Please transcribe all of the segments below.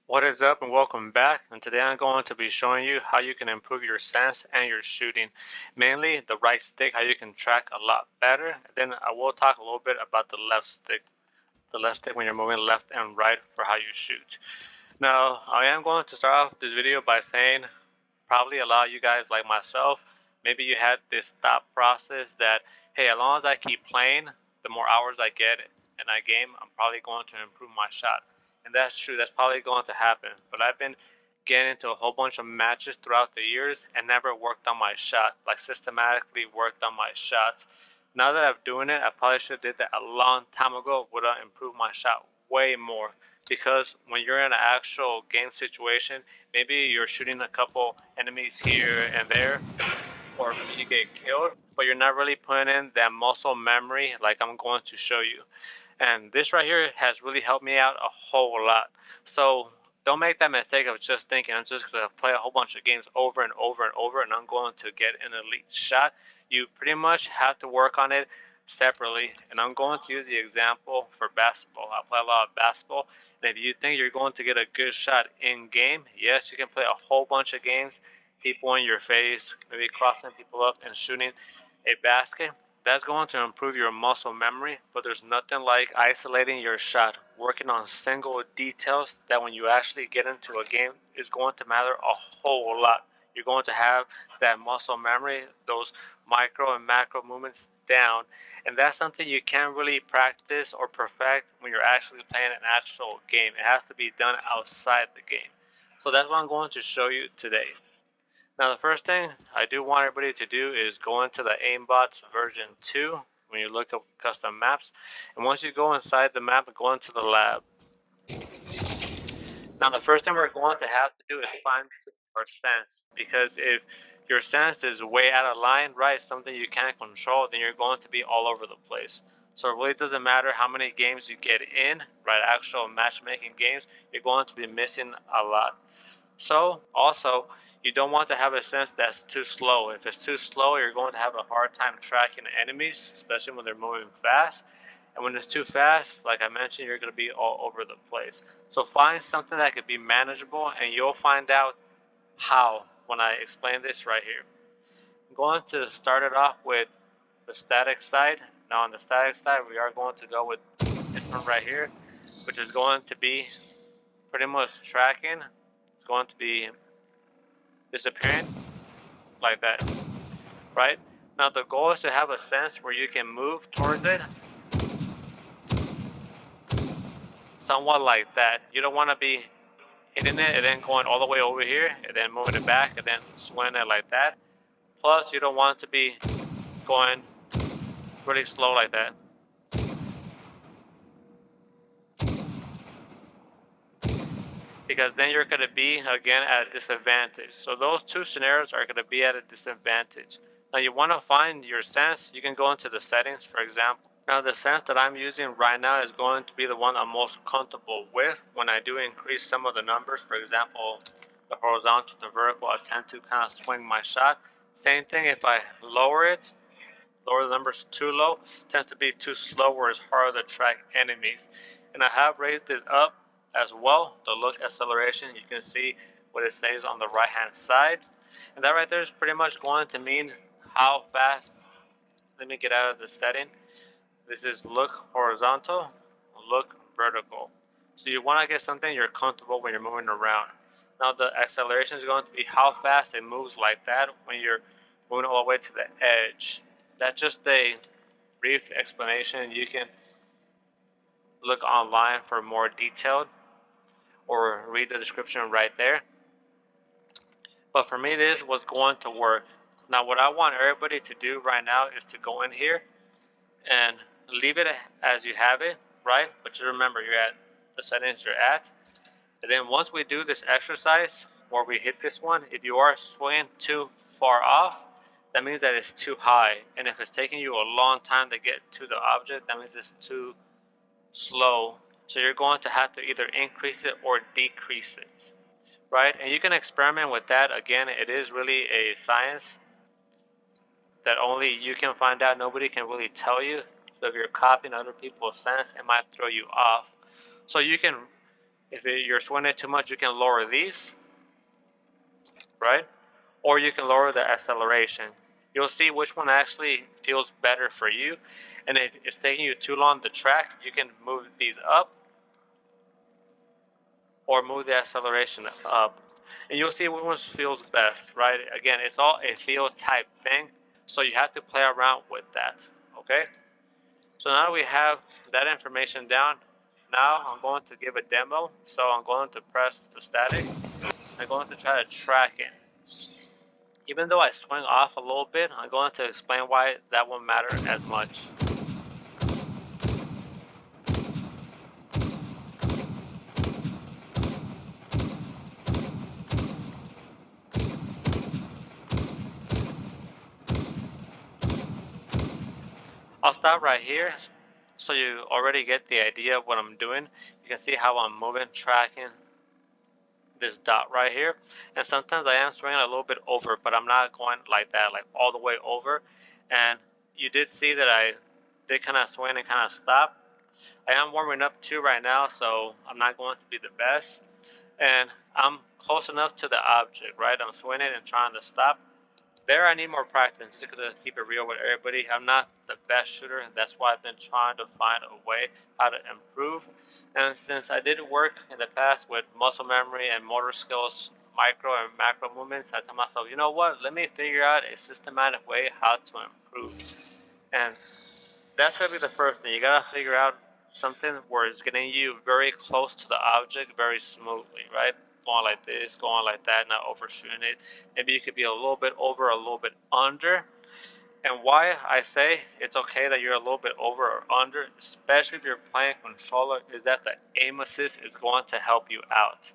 What is up and welcome back, and today I'm going to be showing you how you can improve your sense and your shooting. Mainly the right stick, how you can track a lot better. Then I will talk a little bit about the left stick. The left stick when you're moving left and right for how you shoot. Now I am going to start off this video by saying probably a lot of you guys like myself, maybe you had this thought process that, hey, as long as I keep playing, the more hours I get in that game, I'm probably going to improve my shot. And that's true, that's probably going to happen. But I've been getting into a whole bunch of matches throughout the years and never worked on my shot, like systematically worked on my shots. Now that I'm doing it, I probably should have did that a long time ago, would have improved my shot way more. Because when you're in an actual game situation, maybe you're shooting a couple enemies here and there, or you get killed, but you're not really putting in that muscle memory like I'm going to show you. And this right here has really helped me out a whole lot. So don't make that mistake of just thinking I'm just going to play a whole bunch of games over and over and over and I'm going to get an elite shot. You pretty much have to work on it separately. And I'm going to use the example for basketball. I play a lot of basketball. And if you think you're going to get a good shot in game, yes, you can play a whole bunch of games, people in your face, maybe crossing people up and shooting a basket. That's going to improve your muscle memory, but there's nothing like isolating your shot, working on single details that when you actually get into a game is going to matter a whole lot. You're going to have that muscle memory, those micro and macro movements down, and that's something you can't really practice or perfect when you're actually playing an actual game. It has to be done outside the game. So that's what I'm going to show you today. Now the first thing I do want everybody to do is go into the Aimbots version 2 when you look up custom maps, and once you go inside the map, go into the lab. Now the first thing we're going to have to do is find our sense, because if your sense is way out of line, right, something you can't control, then you're going to be all over the place. So it really doesn't matter how many games you get in, right, actual matchmaking games, you're going to be missing a lot. So also, you don't want to have a sense that's too slow. If it's too slow, you're going to have a hard time tracking enemies, especially when they're moving fast. And when it's too fast, like I mentioned, you're going to be all over the place. So find something that could be manageable, and you'll find out how when I explain this right here. I'm going to start it off with the static side. Now on the static side, we are going to go with this one right here, which is going to be pretty much tracking. It's going to be disappearing like that, right? Now the goal is to have a sense where you can move towards it somewhat like that. You don't want to be hitting it and then going all the way over here and then moving it back and then swinging it like that. Plus, you don't want to be going really slow like that. Because then you're going to be, again, at a disadvantage. So those two scenarios are going to be at a disadvantage. Now you want to find your sense. You can go into the settings, for example. Now the sense that I'm using right now is going to be the one I'm most comfortable with. When I do increase some of the numbers, for example, the horizontal, the vertical, I tend to kind of swing my shot. Same thing if I lower it, lower the numbers too low, tends to be too slow where it's harder to track enemies. And I have raised it up as well, the look acceleration. You can see what it says on the right hand side. And that right there is pretty much going to mean how fast. Let me get out of the setting. This is look horizontal, look vertical. So you want to get something you're comfortable when you're moving around. Now the acceleration is going to be how fast it moves like that when you're moving all the way to the edge. That's just a brief explanation. You can look online for more detailed or read the description right there. But for me, this was going to work. Now what I want everybody to do right now is to go in here and leave it as you have it, right? But just remember, you're at the settings you're at. And then once we do this exercise, where we hit this one, if you are swinging too far off, that means that it's too high. And if it's taking you a long time to get to the object, that means it's too slow. So you're going to have to either increase it or decrease it, right? And you can experiment with that. Again, it is really a science that only you can find out. Nobody can really tell you. So if you're copying other people's sense, it might throw you off. So you can If you're swinging it too much, you can lower these, right? Or you can lower the acceleration. You'll see which one actually feels better for you. And if it's taking you too long to track, you can move these up or move the acceleration up. And you'll see which one feels best, right? Again, it's all a feel type thing. So you have to play around with that, okay? So now we have that information down. Now I'm going to give a demo. So I'm going to press the static. I'm going to try to track it. Even though I swing off a little bit, I'm going to explain why that won't matter as much. I'll stop right here so you already get the idea of what I'm doing. You can see how I'm moving, tracking this dot right here. And sometimes I am swinging a little bit over, but I'm not going like that, like all the way over. And you did see that I did kind of swing and kind of stop. I am warming up too right now, so I'm not going to be the best. And I'm close enough to the object, right? I'm swinging and trying to stop. There I need more practice, just to keep it real with everybody. I'm not the best shooter, and that's why I've been trying to find a way how to improve. And since I did work in the past with muscle memory and motor skills, micro and macro movements, I told myself, you know what, let me figure out a systematic way how to improve. And that's going to be the first thing. You got to figure out something where it's getting you very close to the object very smoothly, right? Going like this, going like that, not overshooting it. Maybe you could be a little bit over, a little bit under. And why I say it's okay that you're a little bit over or under, especially if you're playing controller, is that the aim assist is going to help you out.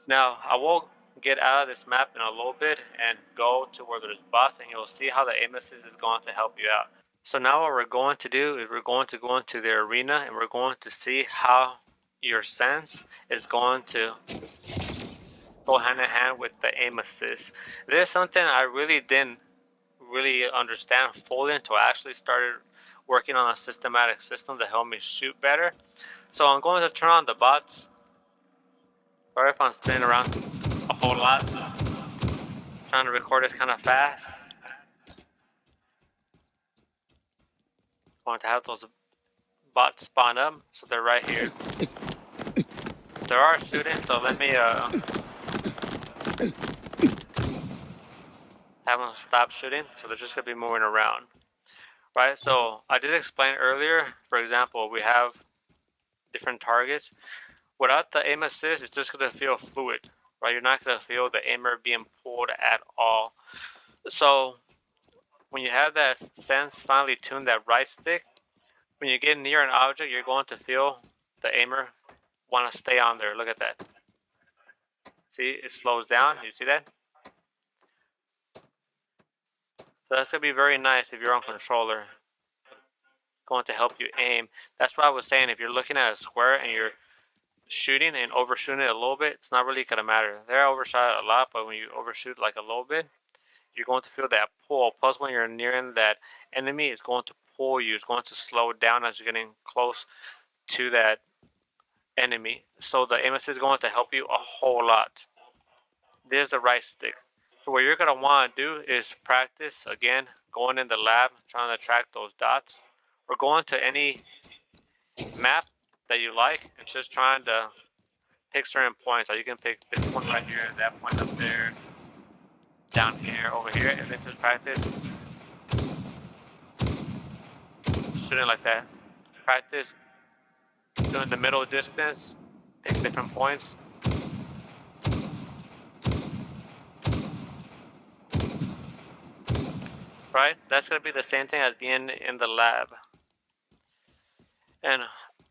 Now, I will get out of this map in a little bit and go to where there's boss, and you'll see how the aim assist is going to help you out. So now what we're going to do is we're going to go into the arena and we're going to see how your sense is going to go hand in hand with the aim assist. This is something I really didn't really understand fully until I actually started working on a systematic system to help me shoot better. So I'm going to turn on the bots. Sorry if I'm spinning around a whole lot. Trying to record this kind of fast. Going to have those bots spawn up, so they're right here. There are shooting, so let me have them stop shooting, so they're just gonna be moving around, right? So I did explain earlier, for example, we have different targets. Without the aim assist, it's just gonna feel fluid, right? You're not gonna feel the aimer being pulled at all. So when you have that sense finally tuned, that right stick, when you get near an object, you're going to feel the aimer want to stay on there. Look at that. See, it slows down. You see that? So that's going to be very nice if you're on controller. Going to help you aim. That's why I was saying if you're looking at a square and you're shooting and overshooting it a little bit, it's not really going to matter. There I overshot it a lot, but when you overshoot like a little bit, you're going to feel that pull. Plus when you're nearing that enemy, it's going to pull you. It's going to slow down as you're getting close to that enemy. So the aim assist is going to help you a whole lot. There's the right stick. So what you're going to want to do is practice, again, going in the lab, trying to track those dots, or going to any map that you like and just trying to pick certain points. So you can pick this point right here, that point up there, down here, over here, and then just practice shooting like that. Practice doing the middle distance, pick different points. Right? That's going to be the same thing as being in the lab. And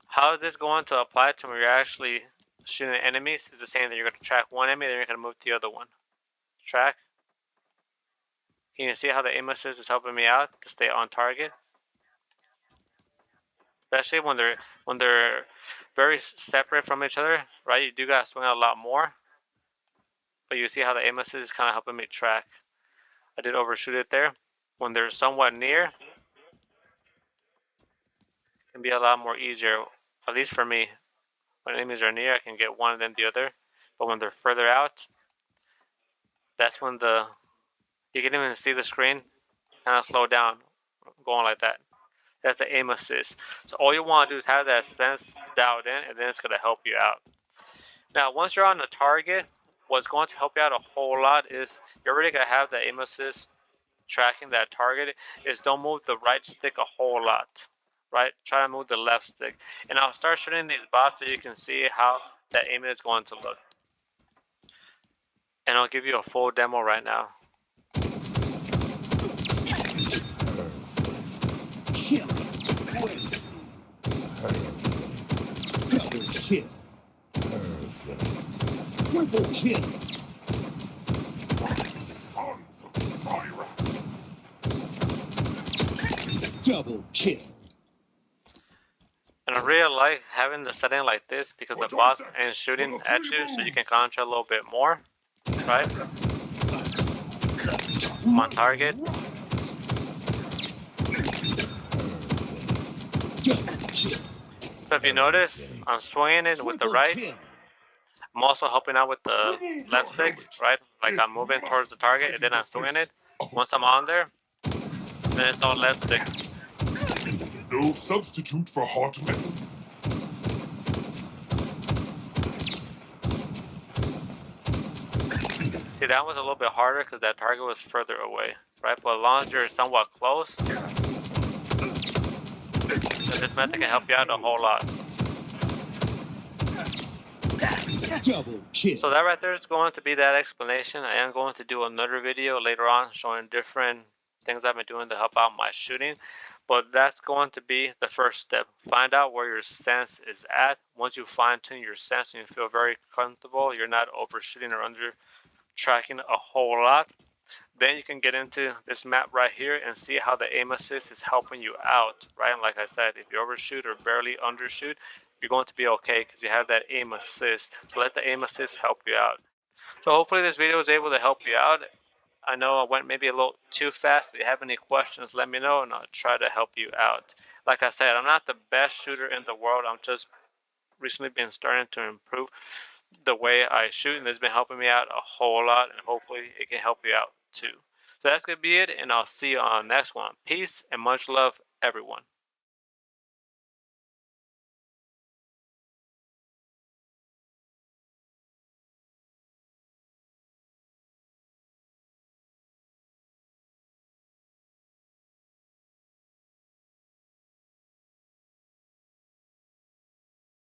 how is this going to apply to when you're actually shooting enemies? Is the same thing. You're going to track one enemy, then you're going to move to the other one. Track. Can you see how the aim assist is helping me out to stay on target? Especially when they're very separate from each other, right? You do got to swing a lot more. But you see how the aim assist is kind of helping me track. I did overshoot it there. When they're somewhat near, it can be a lot more easier, at least for me. When enemies are near, I can get one and then the other. But when they're further out, that's when you can even see the screen kind of slow down, going like that. That's the aim assist. So all you want to do is have that sense dialed in, and then it's going to help you out. Now, once you're on the target, what's going to help you out a whole lot is you're already going to have the aim assist tracking that target. Is don't move the right stick a whole lot, right? Try to move the left stick. And I'll start shooting these bots so you can see how that aim is going to look. And I'll give you a full demo right now. Kill. Double kill. Triple kill. Sons of Fire. Double kill. And I really like having the setting like this because the boss ain't shooting at you, so you can concentrate a little bit more, right? I'm on target. So if you notice, I'm swinging it with the right. I'm also helping out with the left stick, right? Like I'm moving towards the target and then I'm swinging it. Once I'm on there, then it's all left stick. No substitute for hot metal. See, that was a little bit harder because that target was further away, right? But as long as you're somewhat close, then this method can help you out a whole lot. Double kill. So that right there is going to be that explanation. I am going to do another video later on showing different things I've been doing to help out my shooting. But that's going to be the first step. Find out where your sense is at. Once you fine tune your sense and you feel very comfortable, you're not overshooting or under tracking a whole lot, then you can get into this map right here and see how the aim assist is helping you out, right? And like I said, if you overshoot or barely undershoot, you're going to be okay because you have that aim assist. So let the aim assist help you out. So hopefully this video was able to help you out. I know I went maybe a little too fast, but if you have any questions, let me know and I'll try to help you out. Like I said, I'm not the best shooter in the world. I'm just recently been starting to improve the way I shoot, and it's been helping me out a whole lot, and hopefully it can help you out too. So that's going to be it, and I'll see you on the next one. Peace and much love, everyone.